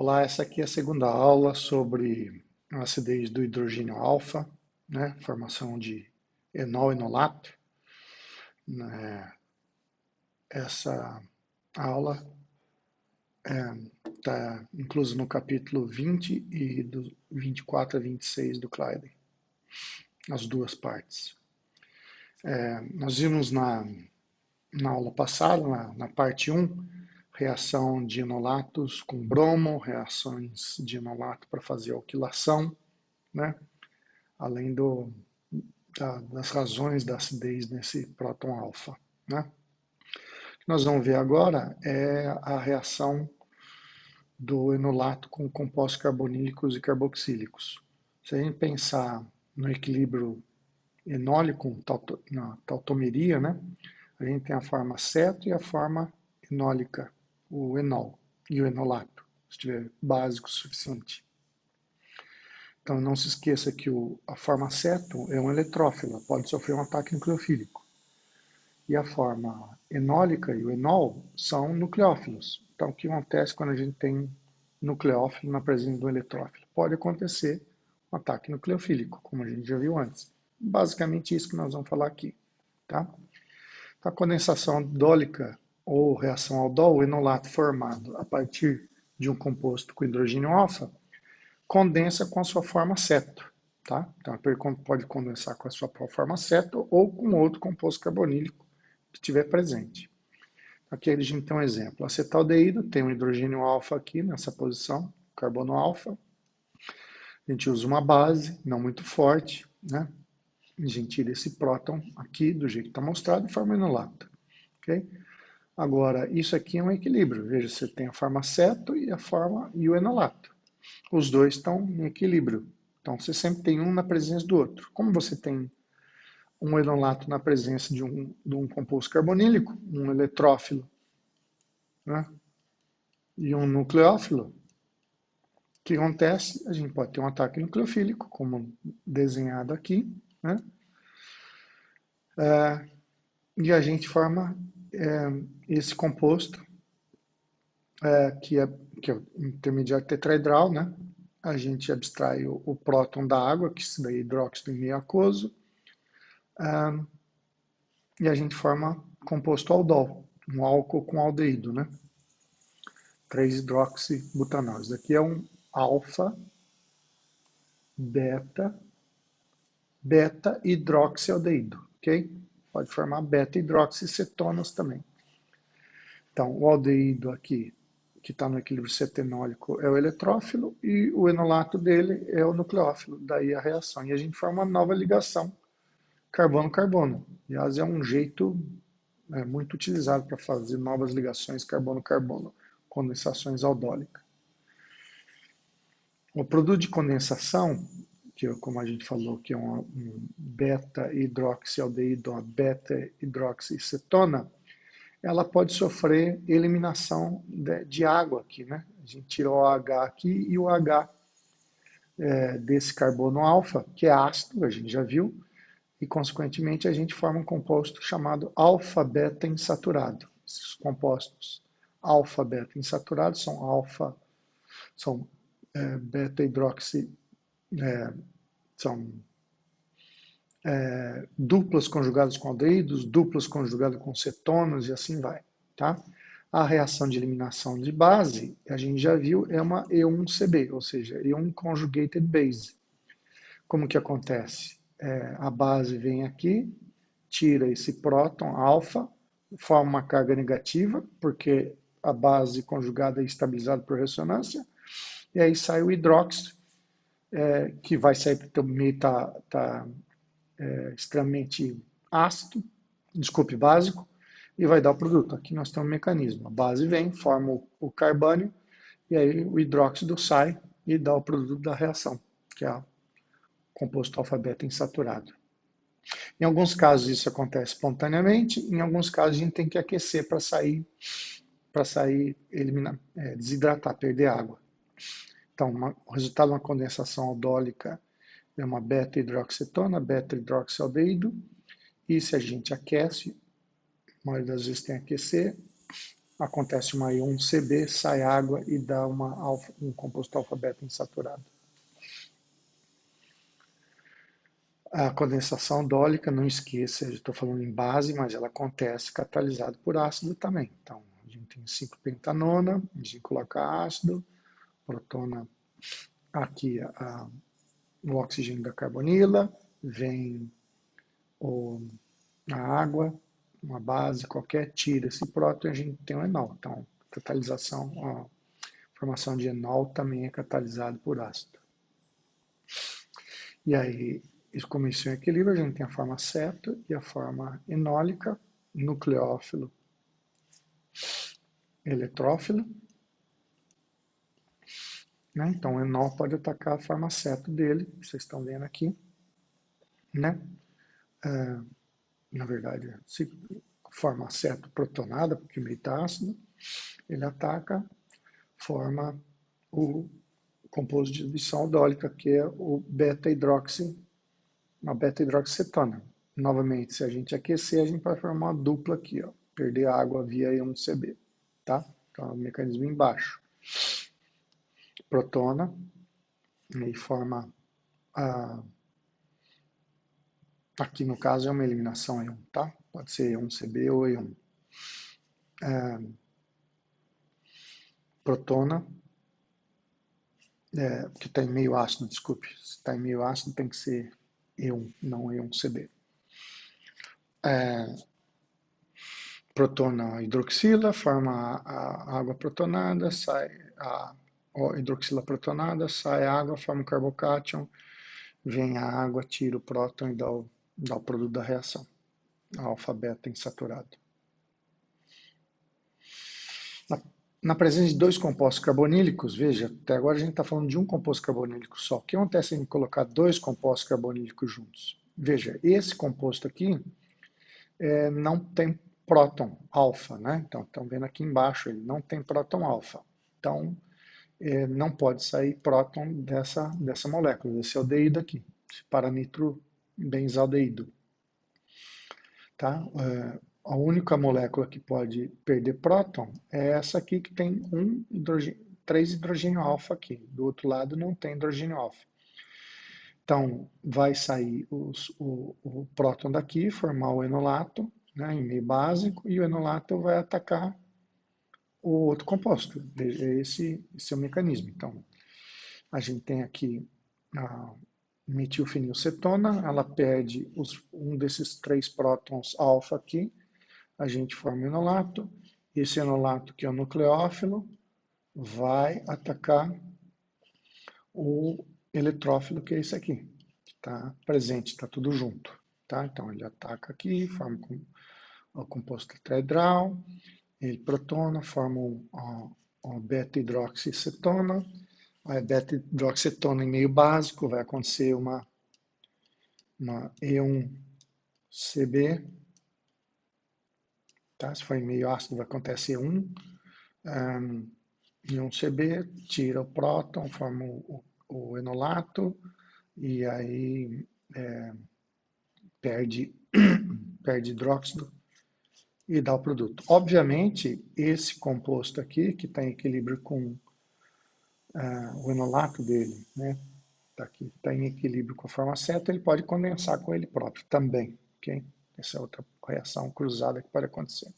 Olá, essa aqui é a segunda aula sobre a acidez do hidrogênio alfa, né? Formação de enol e enolato. Essa aula está inclusa no capítulo 20 e do 24 a 26 do Kleiden, as duas partes. Nós vimos na aula passada, na parte 1, reação de enolatos com bromo, reações de enolato para fazer alquilação, né? Além das razões da acidez nesse próton alfa, né? O que nós vamos ver agora é a reação do enolato com compostos carbonílicos e carboxílicos. Se a gente pensar no equilíbrio enólico, na tautomeria, né? A gente tem a forma ceto e a forma enólica, o enol e o enolato, se tiver básico o suficiente. Então não se esqueça que a forma ceto é um eletrófilo, pode sofrer um ataque nucleofílico. E a forma enólica e o enol são nucleófilos. Então o que acontece quando a gente tem nucleófilo na presença do eletrófilo? Pode acontecer um ataque nucleofílico, como a gente já viu antes. Basicamente isso que nós vamos falar aqui. Tá? A condensação aldólica ou reação aldol, o enolato formado a partir de um composto com hidrogênio alfa, condensa com a sua forma ceto. Tá? Então, pode condensar com a sua forma ceto ou com outro composto carbonílico que estiver presente. Aqui a gente tem um exemplo. Acetaldeído tem um hidrogênio alfa aqui nessa posição, carbono alfa. A gente usa uma base, não muito forte, né? A gente tira esse próton aqui, do jeito que está mostrado, e forma enolato. Okay? Agora, isso aqui é um equilíbrio. Veja, você tem a forma ceto e o enolato. Os dois estão em equilíbrio. Então, você sempre tem um na presença do outro. Como você tem um enolato na presença de um composto carbonílico, um eletrófilo, né, e um nucleófilo, o que acontece? A gente pode ter um ataque nucleofílico, como desenhado aqui, né, e a gente forma esse composto, que é o intermediário tetraedral, né? A gente abstrai o próton da água, que isso daí é hidróxido em meio aquoso, e a gente forma composto aldol, um álcool com aldeído, né? 3-hidroxibutanol. Isso daqui é um alfa, beta hidroxialdeído, ok? Pode formar beta hidroxicetonas também. Então, o aldeído aqui, que está no equilíbrio cetenólico, é o eletrófilo e o enolato dele é o nucleófilo, daí a reação. E a gente forma uma nova ligação carbono-carbono. Aliás, é um jeito muito utilizado para fazer novas ligações carbono-carbono, condensações aldólicas. O produto de condensação, que como a gente falou, que é um beta-hidroxialdeído, uma beta-hidroxicetona, ela pode sofrer eliminação de água aqui, né? A gente tira o OH aqui e o H desse carbono alfa, que é ácido, a gente já viu, e consequentemente a gente forma um composto chamado alfa-beta insaturado. Esses compostos alfa-beta insaturados são beta-hidroxi, são duplas conjugadas com aldeídos, duplas conjugadas com cetonas e assim vai, tá? A reação de eliminação de base, a gente já viu, é uma E1CB, ou seja, E1 conjugated base. Como que acontece? A base vem aqui, tira esse próton alfa, forma uma carga negativa, porque a base conjugada é estabilizada por ressonância, e aí sai o hidróxido, que vai sair porque o meio está extremamente ácido, desculpe, básico, e vai dar o produto. Aqui nós temos um mecanismo. A base vem, forma o carbônio, e aí o hidróxido sai e dá o produto da reação, que é o composto alfa-beta insaturado. Em alguns casos isso acontece espontaneamente, em alguns casos a gente tem que aquecer para sair, eliminar, desidratar, perder água. Então, o resultado de uma condensação aldólica é uma beta-hidroxetona, beta-hidroxialdeído, e se a gente aquece, a maioria das vezes tem que aquecer, acontece uma I1CB, sai água e dá um composto alfa-beta insaturado. A condensação dólica, não esqueça, eu estou falando em base, mas ela acontece catalisada por ácido também. Então, a gente tem 5-pentanona, a gente coloca ácido, protona aqui o oxigênio da carbonila, vem a água, uma base qualquer, tira esse próton e a gente tem o enol. Então, catalisação, a formação de enol também é catalisado por ácido. E aí, como isso é equilíbrio, a gente tem a forma ceto e a forma enólica, nucleófilo, eletrófilo. Né? Então, o enol pode atacar a forma ceto dele, vocês estão vendo aqui. Né? Na verdade, se forma ceto protonada, porque meio está ácido, ele ataca, forma o composto de diluição aldólica, que é o beta-hidroxi, uma beta-hidroxicetona. Novamente, se a gente aquecer, a gente vai formar uma dupla aqui, ó, perder água via I1CB, tá? Então, é o mecanismo embaixo. Protona, e forma, aqui no caso é uma eliminação E1, tá? Pode ser E1CB ou E1. Protona, que está em meio ácido, desculpe, se está em meio ácido tem que ser E1, não E1CB. Protona hidroxila, forma a água protonada, sai a hidroxila protonada, sai a água, forma o carbocátion, vem a água, tira o próton e dá o produto da reação, a alfa-beta insaturado. Na presença de dois compostos carbonílicos, veja, até agora a gente está falando de um composto carbonílico só. O que acontece se a gente colocar dois compostos carbonílicos juntos? Veja, esse composto aqui não tem próton alfa, né? Então, estão vendo aqui embaixo, ele não tem próton alfa. Então, não pode sair próton dessa molécula, desse aldeído aqui, esse paranitro benzaldeído. Tá? A única molécula que pode perder próton é essa aqui que tem 3 hidrogênio alfa aqui. Do outro lado não tem hidrogênio alfa. Então, vai sair o próton daqui, formar o enolato, né, em meio básico, e o enolato vai atacar o outro composto. Esse é o mecanismo. Então, a gente tem aqui a metilfenilcetona, ela perde um desses 3 prótons alfa aqui, a gente forma o enolato, esse enolato que é o nucleófilo vai atacar o eletrófilo, que é esse aqui, que está presente, está tudo junto. Tá? Então ele ataca aqui, forma o composto tetraedral, ele protona, forma o beta-hidroxicetona, a beta-hidroxicetona em meio básico, vai acontecer uma E1CB, tá? Se for em meio ácido, vai acontecer E1, E1CB, tira o próton, forma o enolato, e aí perde hidróxido e dá o produto. Obviamente, esse composto aqui, que está em equilíbrio com o enolato dele, né? Está em equilíbrio com a forma certa, ele pode condensar com ele próprio também, ok? Essa é outra reação cruzada que pode acontecer.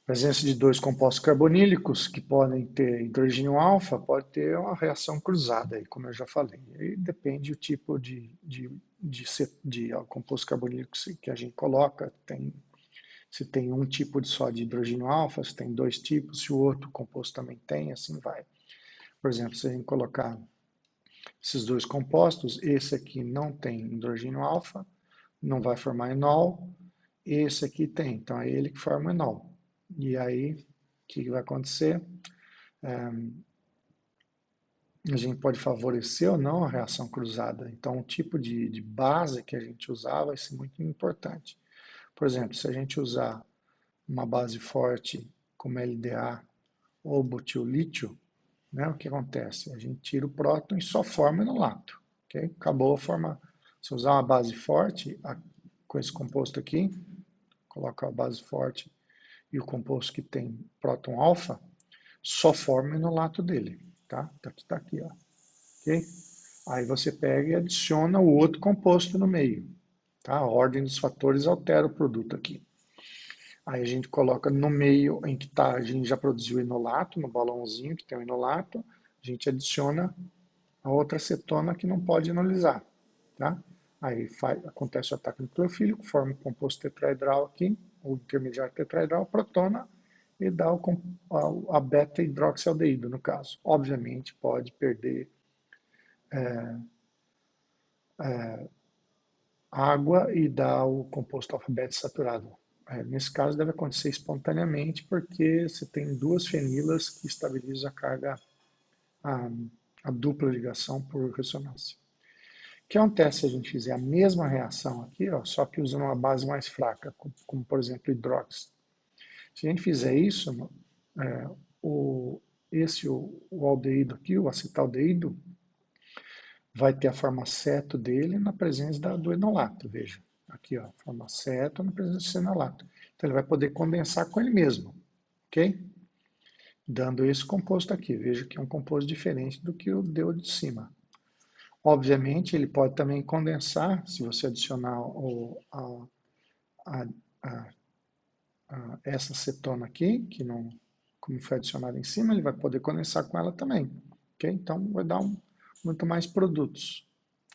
A presença de dois compostos carbonílicos que podem ter hidrogênio alfa pode ter uma reação cruzada, aí, como eu já falei. E depende do tipo de composto carbonílico que a gente coloca. Se tem um tipo só de hidrogênio alfa, se tem dois tipos, se o outro composto também tem, assim vai. Por exemplo, se a gente colocar esses dois compostos, esse aqui não tem hidrogênio alfa, não vai formar enol, esse aqui tem, então é ele que forma o enol. E aí, o que vai acontecer? A gente pode favorecer ou não a reação cruzada. Então, o tipo de base que a gente usar vai ser muito importante. Por exemplo, se a gente usar uma base forte como LDA ou butilítio, né, o que acontece? A gente tira o próton e só forma enolato. Okay? Acabou a forma. Se usar uma base forte com esse composto aqui, coloca a base forte e o composto que tem próton alfa, só forma o enolato dele, tá? Tá aqui, ó. Ok? Aí você pega e adiciona o outro composto no meio, tá? A ordem dos fatores altera o produto aqui. Aí a gente coloca no meio em que tá, a gente já produziu o enolato, no balãozinho que tem o enolato, a gente adiciona a outra acetona que não pode enolizar, tá? Aí acontece o ataque nucleofílico, forma o composto tetraedral aqui, o intermediário tetraedral, protona e dá a beta-hidroxialdeído, no caso. Obviamente, pode perder água e dar o composto alfa-beta saturado. Nesse caso, deve acontecer espontaneamente, porque você tem duas fenilas que estabilizam a carga, a, a dupla ligação por ressonância. O que acontece se a gente fizer a mesma reação aqui, ó, só que usando uma base mais fraca, como por exemplo hidróxido? Se a gente fizer isso, é, o, o aldeído aqui, o acetaldeído, vai ter a forma ceto dele na presença do enolato, veja. Aqui, ó, forma ceto na presença do enolato. Então ele vai poder condensar com ele mesmo, ok? Dando esse composto aqui. Veja que é um composto diferente do que o deu de cima. Obviamente, ele pode também condensar, se você adicionar a, a, essa cetona aqui, que não, como foi adicionada em cima, ele vai poder condensar com ela também. Okay? Então, vai dar muito mais produtos,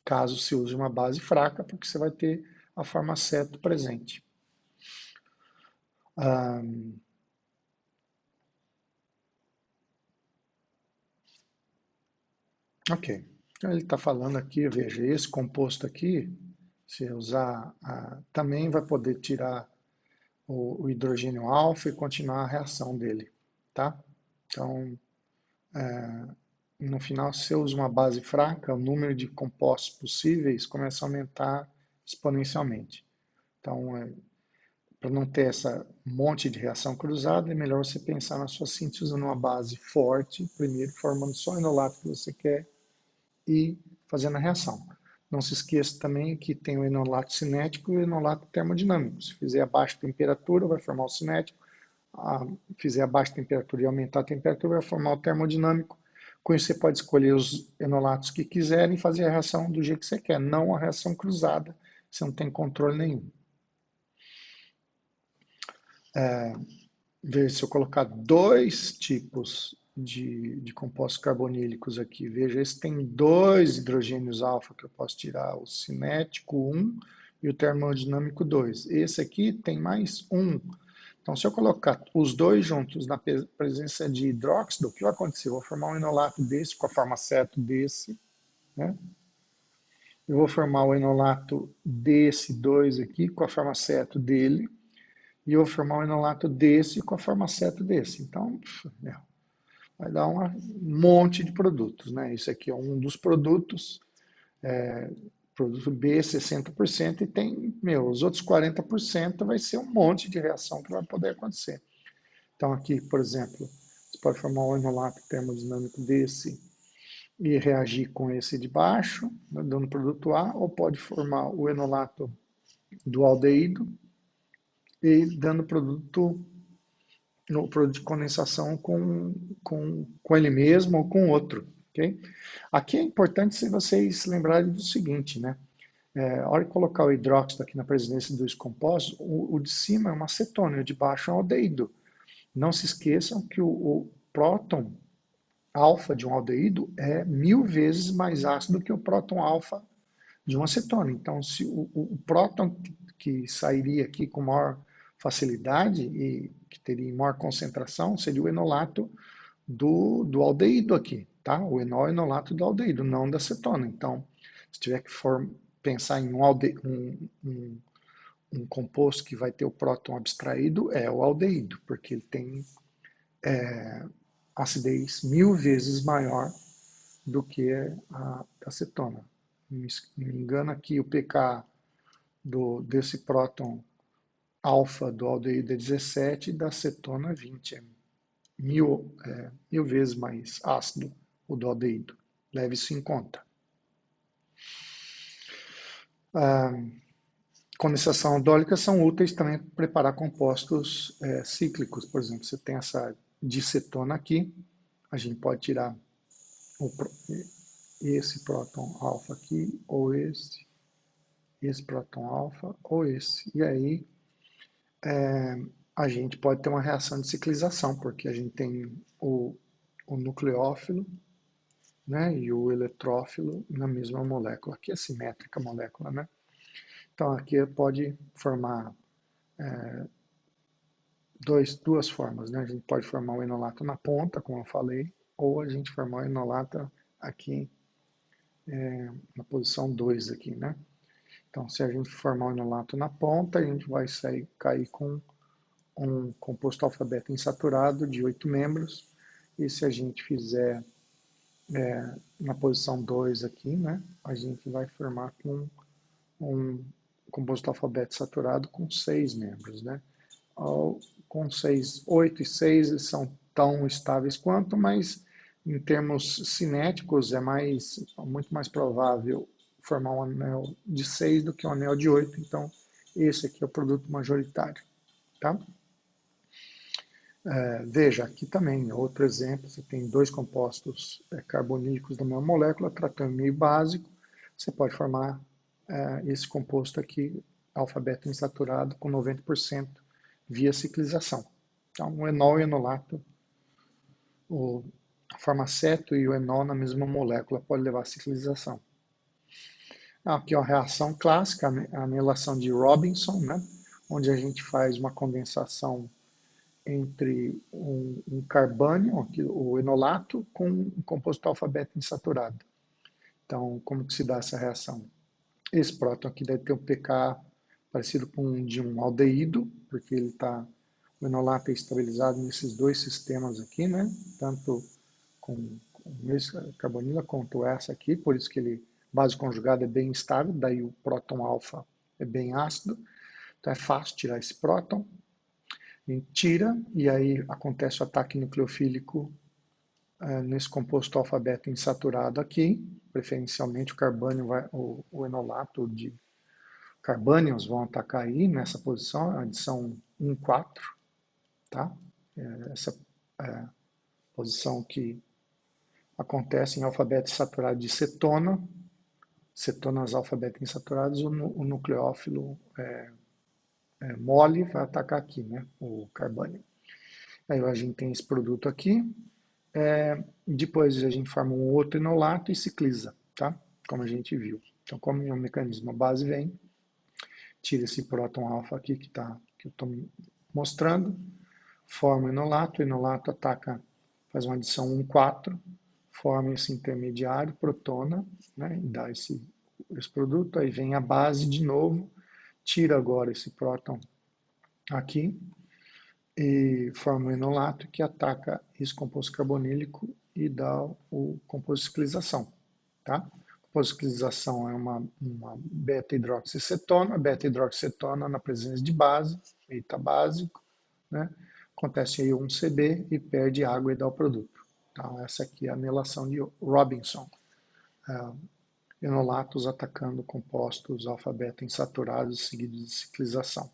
caso se use uma base fraca, porque você vai ter a forma ceto presente. Ok. Então, ele está falando aqui, veja, esse composto aqui, se usar, também vai poder tirar o hidrogênio alfa e continuar a reação dele, tá? Então, no final, se eu uso uma base fraca, o número de compostos possíveis começa a aumentar exponencialmente. Então, para não ter essa monte de reação cruzada, é melhor você pensar na sua síntese usando uma base forte, primeiro formando só o enolato que você quer e fazendo a reação. Não se esqueça também que tem o enolato cinético e o enolato termodinâmico. Se fizer a baixa temperatura, vai formar o cinético. Fizer a baixa temperatura e aumentar a temperatura, vai formar o termodinâmico. Com isso, você pode escolher os enolatos que quiserem e fazer a reação do jeito que você quer, não a reação cruzada, você não tem controle nenhum. Veja, se eu colocar dois tipos de compostos carbonílicos aqui, veja, esse tem dois hidrogênios alfa que eu posso tirar, o cinético 1 e o termodinâmico 2. Esse aqui tem mais um. Então, se eu colocar os dois juntos na presença de hidróxido, o que vai acontecer? Eu vou formar um enolato desse com a forma ceto desse, né? Eu vou formar o enolato desse 2 aqui com a forma ceto dele, e eu vou formar um enolato desse com a forma ceto desse. Então, vai dar um monte de produtos, né? Isso aqui é um dos produtos, produto B, 60%, e tem, os outros 40% vai ser um monte de reação que vai poder acontecer. Então, aqui, por exemplo, você pode formar um enolato termodinâmico desse e reagir com esse de baixo, né, dando produto A, ou pode formar o enolato do aldeído e dando produto no produto de condensação com ele mesmo ou com outro. Okay? Aqui é importante se vocês lembrarem do seguinte, né? A hora de colocar o hidróxido aqui na presença dos compostos, o de cima é uma acetona e o de baixo é um aldeído. Não se esqueçam que o próton alfa de um aldeído é 1000 vezes mais ácido que o próton alfa de uma acetona. Então, se o próton que sairia aqui com maior facilidade e que teria maior concentração seria o enolato do aldeído aqui, tá? O enol é enolato do aldeído, não da acetona. Então, se tiver que pensar em um composto que vai ter o próton abstraído, é o aldeído, porque ele tem acidez 1000 vezes maior do que a acetona. Me engano aqui o pK desse próton alfa do aldeído é 17 e da acetona 20. É mil vezes mais ácido o do aldeído. Leve isso em conta. condensação aldólica são úteis também para preparar compostos cíclicos. Por exemplo, você tem essa dicetona aqui, a gente pode tirar esse próton alfa aqui, ou esse próton alfa, ou esse. E aí a gente pode ter uma reação de ciclização, porque a gente tem o nucleófilo, né, e o eletrófilo na mesma molécula. Aqui é simétrica a molécula, né? Então aqui pode formar duas formas, né? A gente pode formar o enolato na ponta, como eu falei, ou a gente formar o enolato aqui na posição 2 aqui, né? Então, se a gente formar o enolato na ponta, a gente vai cair com um composto alfa-beta insaturado de 8 membros, e se a gente fizer na posição 2 aqui, né, a gente vai formar com um composto alfa-beta saturado com 6 membros, né? Com 6, 8 e 6 eles são tão estáveis quanto, mas em termos cinéticos é muito mais provável formar um anel de 6 do que um anel de 8, então esse aqui é o produto majoritário, tá? Veja, aqui também, outro exemplo, você tem dois compostos carbonílicos da mesma molécula, tratando meio básico, você pode formar esse composto aqui, alfa-beta insaturado, com 90% via ciclização. Então, o enol e o enolato, o farmaceto e o enol na mesma molécula pode levar a ciclização. Aqui é a reação clássica, a anilação de Robinson, né, onde a gente faz uma condensação entre um carbânio, aqui, o enolato, com um composto alfa-beta insaturado. Então, como que se dá essa reação? Esse próton aqui deve ter um pK parecido com um de um aldeído, porque o enolato é estabilizado nesses dois sistemas aqui, né? Tanto com esse carbonila quanto essa aqui, por isso que ele, base conjugada é bem instável, daí o próton alfa é bem ácido, então é fácil tirar esse próton. A gente tira e aí acontece o ataque nucleofílico nesse composto alfa-beta insaturado aqui, preferencialmente o carbânio, o enolato de carbânios vão atacar aí nessa posição, a adição 1,4, tá? Essa posição que acontece em alfa-beta insaturado de cetona, cetonas alfa-beta insaturadas, o nucleófilo mole vai atacar aqui, né? O carbânio. Aí a gente tem esse produto aqui, depois a gente forma um outro enolato e cicliza, tá? Como a gente viu. Então, como é um mecanismo, a base vem, tira esse próton alfa aqui que eu estou mostrando, forma o enolato ataca, faz uma adição 1,4, forma esse intermediário, protona, né, e dá esse produto, aí vem a base de novo, tira agora esse próton aqui, e forma o enolato que ataca esse composto carbonílico e dá o composto de ciclização, tá? O composto de ciclização é uma beta-hidroxicetona, beta-hidroxicetona na presença de base, eta básico, né? Acontece aí um CB e perde água e dá o produto. Então, essa aqui é a anilação de Robinson. Enolatos atacando compostos alfa-beta insaturados seguidos de ciclização.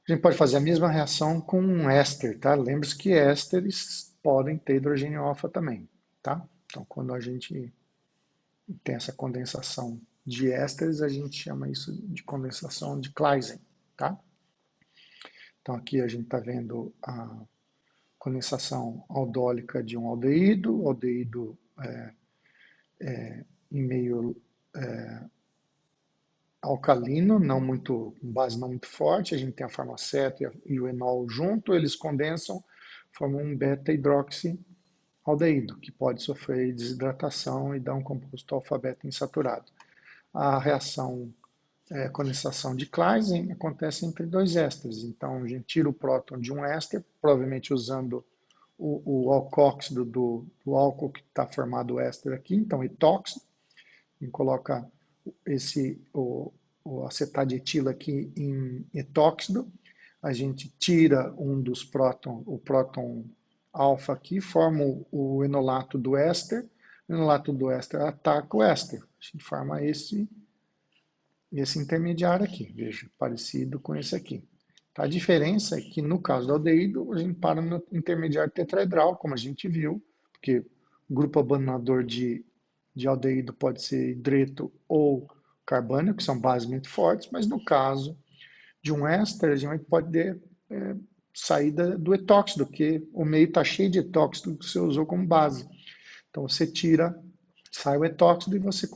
A gente pode fazer a mesma reação com um éster, tá? Lembre-se que ésteres podem ter hidrogênio alfa também, tá? Então, quando a gente tem essa condensação de ésteres, a gente chama isso de condensação de Claisen, tá? Então, aqui a gente está vendo a condensação aldólica de um aldeído, aldeído em meio alcalino, base não muito forte, a gente tem a farmaceto e o enol junto, eles condensam, formam um beta-hidroxialdeído, que pode sofrer desidratação e dar um composto alfa-beta insaturado. A reação condensação de Claisen acontece entre dois ésteres, então a gente tira o próton de um éster, provavelmente usando o alcóxido do álcool que está formado o éster aqui, então etóxido, e coloca o acetato de etila aqui em etóxido, a gente tira um dos prótons, o próton alfa aqui, forma o enolato do éster, o enolato do éster ataca o éster, a gente forma esse esse intermediário aqui, veja, parecido com esse aqui. Tá? A diferença é que no caso do aldeído, a gente para no intermediário tetraedral, como a gente viu, porque o grupo abandonador de aldeído pode ser hidreto ou carbônio, que são bases muito fortes, mas no caso de um éster, a gente pode ter saída do etóxido, que o meio está cheio de etóxido que você usou como base. Então você tira, sai o etóxido e você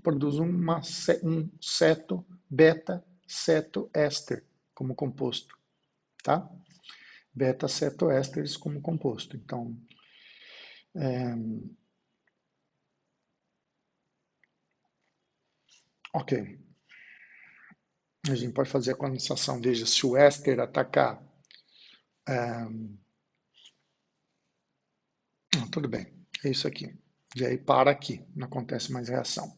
produz um ceto beta ceto éster como composto, tá? Beta ceto ésteres como composto. Então, ok. A gente pode fazer a condensação. Veja, se o éster atacar, tudo bem, é isso aqui. E aí para aqui, não acontece mais reação.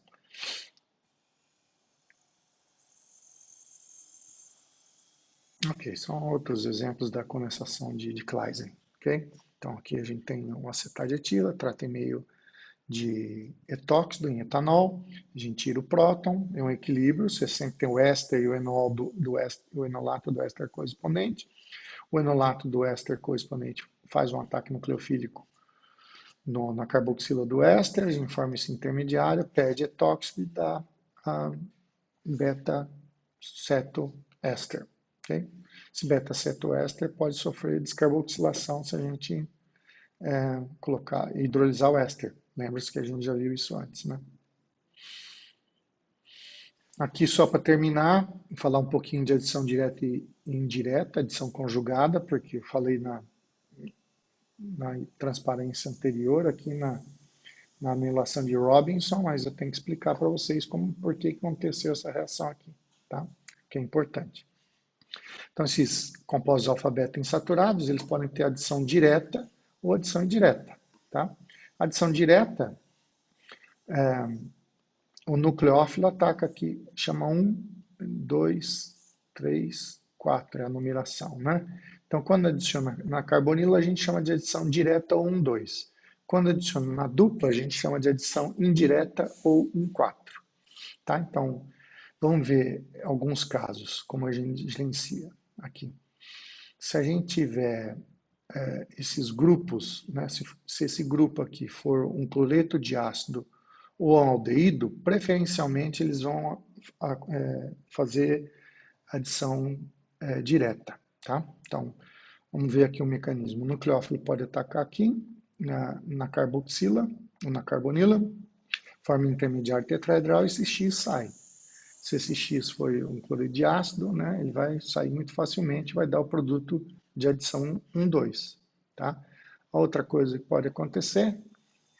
Ok, são outros exemplos da condensação de Claisen, ok? Então aqui a gente tem um acetate de etila, trata e-mail de etóxido em etanol, a gente tira o próton, é um equilíbrio, você sempre tem o éster e o enol o enolato do éster correspondente. O enolato do éster correspondente faz um ataque nucleofílico na carboxila do éster, a gente forma esse intermediário, perde etóxido e dá a beta-cetoéster. Okay? Esse beta-cetoéster pode sofrer descarboxilação se a gente hidrolisar o éster. Lembra-se que a gente já viu isso antes, né? Aqui, só para terminar, falar um pouquinho de adição direta e indireta, adição conjugada, porque eu falei na transparência anterior, aqui na anulação de Robinson, mas eu tenho que explicar para vocês por que aconteceu essa reação aqui, tá? Que é importante. Então, esses compostos alfa-beta insaturados, eles podem ter adição direta ou adição indireta, tá? Adição direta, o nucleófilo ataca aqui, chama 1, 2, 3, 4, é a numeração, né? Então, quando adiciona na carbonila, a gente chama de adição direta ou 1, 2. Quando adiciona na dupla, a gente chama de adição indireta ou 1, 4. Tá? Então, vamos ver alguns casos, como a gente gerencia aqui. Se a gente tiver esses grupos, né, se esse grupo aqui for um cloreto de ácido ou um aldeído, preferencialmente eles vão fazer adição direta, tá? Então, vamos ver aqui o mecanismo. O nucleófilo pode atacar aqui na carboxila ou na carbonila, forma intermediário tetraedral e esse X sai. Se esse X for um cloreto de ácido, né, ele vai sair muito facilmente, vai dar o produto de adição 1, 2. Tá? A outra coisa que pode acontecer,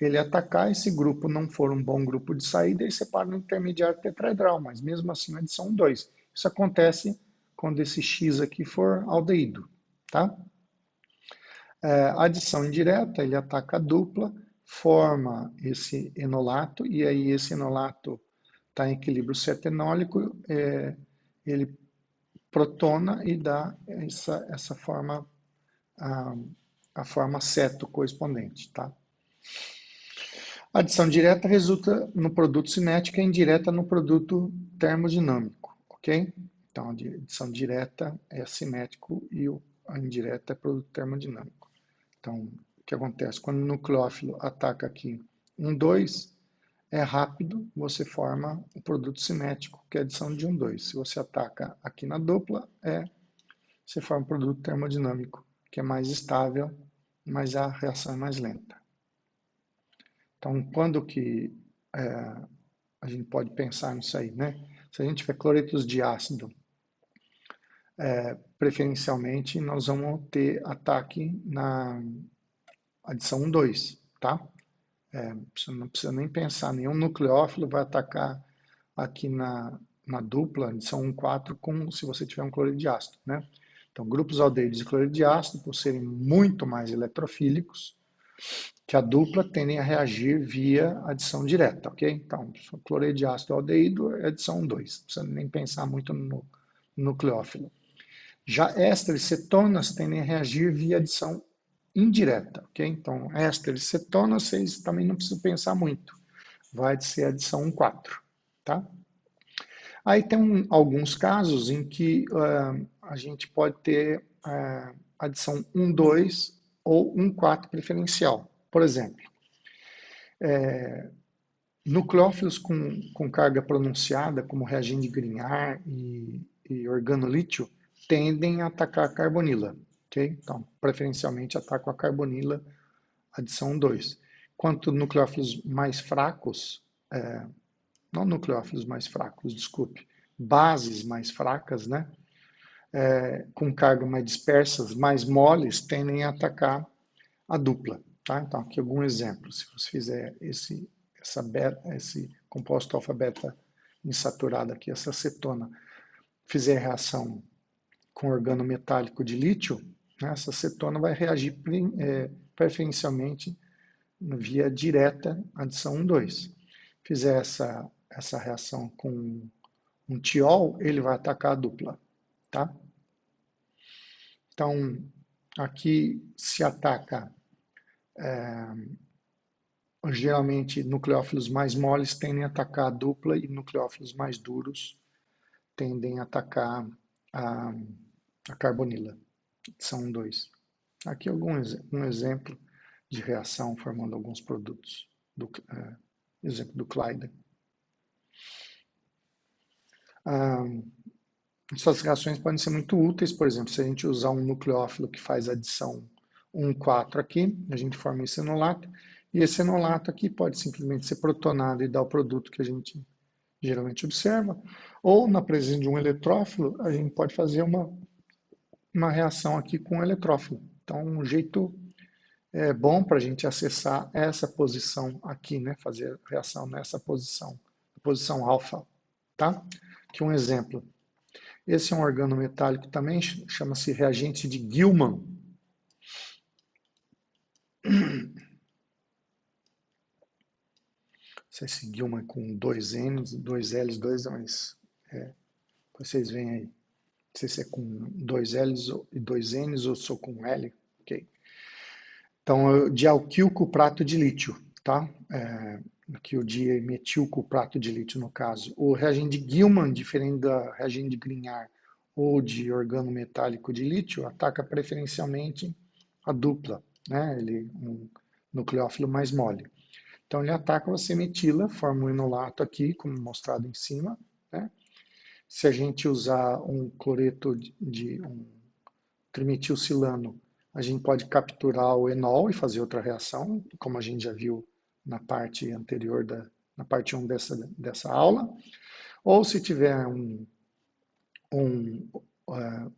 ele atacar, esse grupo não for um bom grupo de saída, e separa no intermediário tetraedral, mas mesmo assim adição 1, 2. Isso acontece quando esse X aqui for aldeído. Tá? Adição indireta, ele ataca a dupla, forma esse enolato, e aí esse enolato está em equilíbrio cetenólico, ele protona e dá essa forma, a forma ceto correspondente, tá? A adição direta resulta no produto cinético e indireta no produto termodinâmico, ok? Então, a adição direta é cinético e a indireta é produto termodinâmico. Então, o que acontece? Quando o nucleófilo ataca aqui 1, 2, é rápido, você forma o produto cinético, que é a adição de 1, 2. Se você ataca aqui na dupla, você forma um produto termodinâmico, que é mais estável, mas a reação é mais lenta. Então, quando que a gente pode pensar nisso aí, né? Se a gente tiver cloretos de ácido, preferencialmente, nós vamos ter ataque na adição 1, 2, tá? Você não precisa nem pensar, nenhum nucleófilo vai atacar aqui na dupla, adição 1, 4, se você tiver um cloreto de ácido, né? Então, grupos aldeídos de cloreto de ácido, por serem muito mais eletrofílicos, que a dupla tendem a reagir via adição direta, ok? Então, cloreto de ácido aldeído é adição 1, 2, não precisa nem pensar muito no nucleófilo. Já ésteres cetonas tendem a reagir via adição indireta, ok? Então, ésteres cetonas, vocês também não precisam pensar muito. Vai ser adição 1, 4, tá? Aí tem alguns casos em que a gente pode ter adição 1,2 ou 1,4 preferencial. Por exemplo, nucleófilos com carga pronunciada, como reagente de Grignard e organolítio, tendem a atacar a carbonila. Okay? Então, preferencialmente atacam a carbonila, adição 2. Quanto nucleófilos mais fracos, não nucleófilos mais fracos, desculpe, bases mais fracas, né? Com carga mais dispersas, mais moles, tendem a atacar a dupla. Tá? Então, aqui algum exemplo. Se você fizer esse composto alfa-beta insaturado aqui, essa cetona, fizer reação com organometálico de lítio, né, essa cetona vai reagir preferencialmente via direta adição 1,2. Fizer essa reação com um tiol, ele vai atacar a dupla. Tá? Então, aqui se ataca geralmente nucleófilos mais moles tendem a atacar a dupla e nucleófilos mais duros tendem a atacar a, a carbonila. São 2. Aqui um exemplo de reação formando alguns produtos. Exemplo do Clyde. Essas reações podem ser muito úteis, por exemplo, se a gente usar um nucleófilo que faz adição 1,4 aqui, a gente forma esse enolato, e esse enolato aqui pode simplesmente ser protonado e dar o produto que a gente geralmente observa, ou na presença de um eletrófilo, a gente pode fazer uma reação aqui com o eletrófilo. Então, um jeito bom para a gente acessar essa posição aqui, né? Fazer reação nessa posição alfa, tá? Aqui um exemplo. Esse é um organometálico também, chama-se reagente de Gilman. Não sei se Gilman com 2 N's, 2 L's, 2 mas vocês veem aí. Não sei se é com 2 L's e 2 N's ou só com L. Ok. Então, dialquilcuprato de lítio, tá? Aqui o dimetilcuprato de lítio, no caso. O reagente de Gilman, diferente da reagente de Grignard ou de organometálico de lítio, ataca preferencialmente a dupla, né? Ele um nucleófilo mais mole. Então, ele ataca, você metila, forma um enolato aqui, como mostrado em cima, né? Se a gente usar um cloreto de um trimetilcilano, a gente pode capturar o enol e fazer outra reação, como a gente já viu na parte anterior, na parte 1 dessa aula. Ou se tiver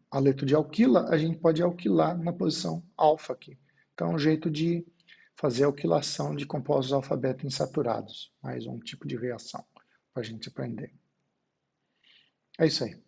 aleto de alquila, a gente pode alquilar na posição alfa aqui. Então, é um jeito de fazer alquilação de compostos alfa-beta insaturados. Mais um tipo de reação para a gente aprender. É isso aí.